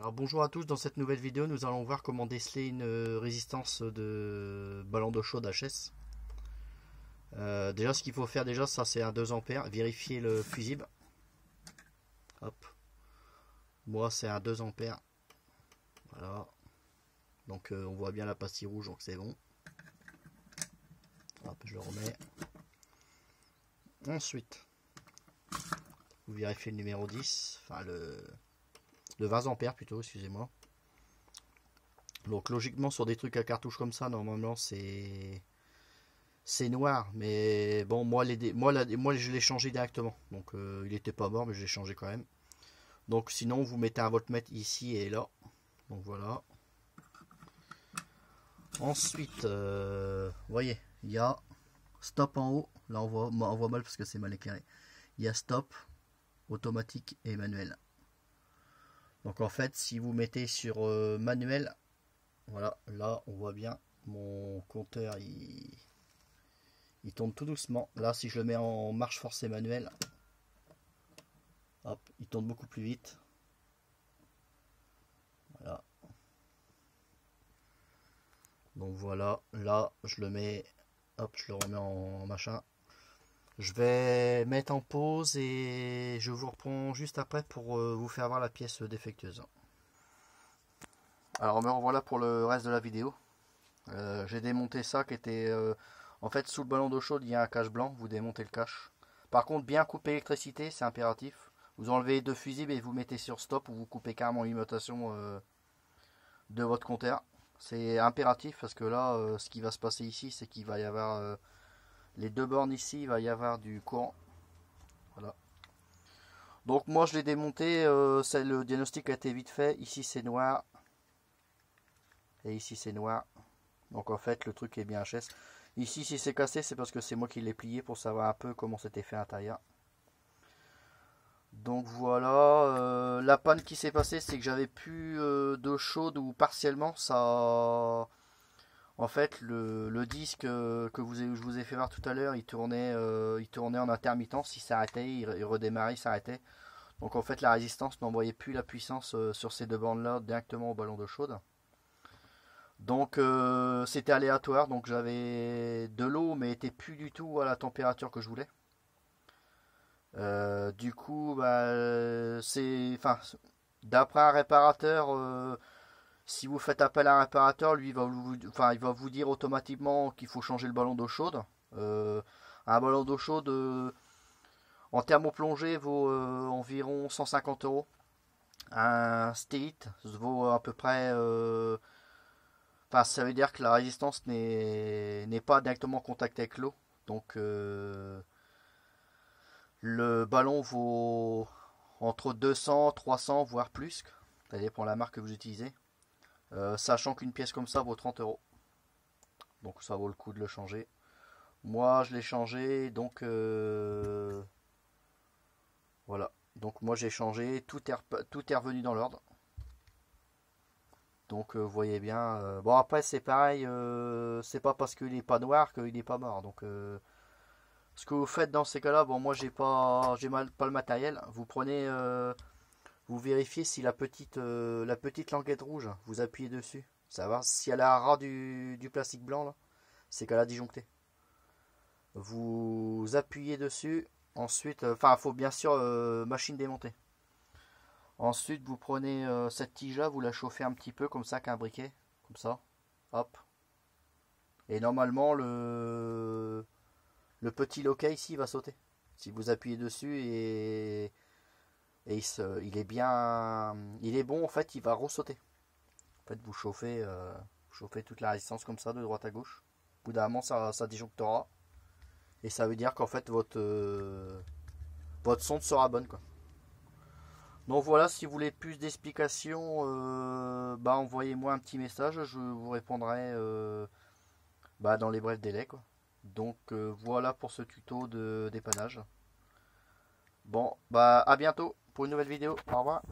Alors bonjour à tous, dans cette nouvelle vidéo nous allons voir comment déceler une résistance de ballon d'eau chaude HS. Déjà ce qu'il faut faire déjà, ça c'est un 2 ampères, vérifier le fusible. Hop. Moi c'est un 2 ampères. Voilà. Donc on voit bien la pastille rouge, donc c'est bon. Hop, je le remets. Ensuite, vous vérifiez le numéro 10, enfin le 20 ampères plutôt, excusez-moi. Donc logiquement sur des trucs à cartouche comme ça, normalement c'est noir, mais bon moi je l'ai changé directement, donc il était pas mort mais je l'ai changé quand même. Donc sinon vous mettez un voltmètre ici et là, donc voilà. Ensuite vous voyez il y a stop en haut, là on voit mal parce que c'est mal éclairé. Il y a stop, automatique et manuel. Donc en fait si vous mettez sur manuel, voilà, là on voit bien mon compteur il tourne tout doucement. Là si je le mets en marche forcée manuelle, hop, il tourne beaucoup plus vite. Voilà. Donc voilà, là je le mets, hop, je le remets en machin. Je vais mettre en pause et je vous reprends juste après pour vous faire voir la pièce défectueuse. Alors me revoilà pour le reste de la vidéo. J'ai démonté ça qui était en fait sous le ballon d'eau chaude il y a un cache blanc, vous démontez le cache. Par contre bien couper l'électricité, c'est impératif. Vous enlevez les deux fusibles et vous mettez sur stop ou vous coupez carrément l'alimentation de votre compteur. C'est impératif parce que là ce qui va se passer ici c'est qu'il va y avoir les deux bornes ici, il va y avoir du courant. Voilà. Donc moi je l'ai démonté, le diagnostic a été vite fait. Ici c'est noir et ici c'est noir. Donc en fait le truc est bien HS. Ici si c'est cassé c'est parce que c'est moi qui l'ai plié pour savoir un peu comment c'était fait à l'intérieur. Donc voilà, la panne qui s'est passée c'est que j'avais plus d'eau chaude ou partiellement. Ça, en fait le disque que je vous ai fait voir tout à l'heure il tournait en intermittence, il s'arrêtait, il redémarrait, il s'arrêtait. Donc en fait la résistance n'envoyait plus la puissance sur ces deux bandes là directement au ballon d'eau chaude. Donc c'était aléatoire, donc j'avais de l'eau mais était plus du tout à la température que je voulais. Du coup, d'après un réparateur, si vous faites appel à un réparateur, lui il va vous dire automatiquement qu'il faut changer le ballon d'eau chaude. Un ballon d'eau chaude en thermoplongée vaut environ 150 €. Un state vaut à peu près ça veut dire que la résistance n'est pas directement en contact avec l'eau. Donc le ballon vaut entre 200, 300, voire plus. Ça dépend de la marque que vous utilisez. Sachant qu'une pièce comme ça vaut 30 €. Donc ça vaut le coup de le changer. Moi je l'ai changé, donc voilà. Donc moi j'ai changé, tout est revenu dans l'ordre. Donc vous voyez bien. Bon après c'est pareil, c'est pas parce qu'il est pas noir qu'il est pas mort. Donc ce que vous faites dans ces cas-là, bon moi j'ai pas le matériel. Vous prenez, vous vérifiez si la petite languette rouge, vous appuyez dessus. Savoir si elle a un ras du plastique blanc là, c'est qu'elle a disjoncté. Vous appuyez dessus. Ensuite, il faut bien sûr machine démontée. Ensuite, vous prenez cette tige-là, vous la chauffez un petit peu comme ça qu'un briquet, comme ça, hop. Et normalement, le petit loquet ici va sauter. Si vous appuyez dessus il est bien, il est bon en fait, il va ressauter. En fait, vous chauffez toute la résistance comme ça de droite à gauche. Au bout d'un moment, ça disjonctera et ça veut dire qu'en fait votre sonde sera bonne quoi. Donc voilà, si vous voulez plus d'explications, envoyez-moi un petit message, je vous répondrai dans les brefs délais quoi. Donc voilà pour ce tuto de dépannage. Bon, à bientôt pour une nouvelle vidéo. Au revoir.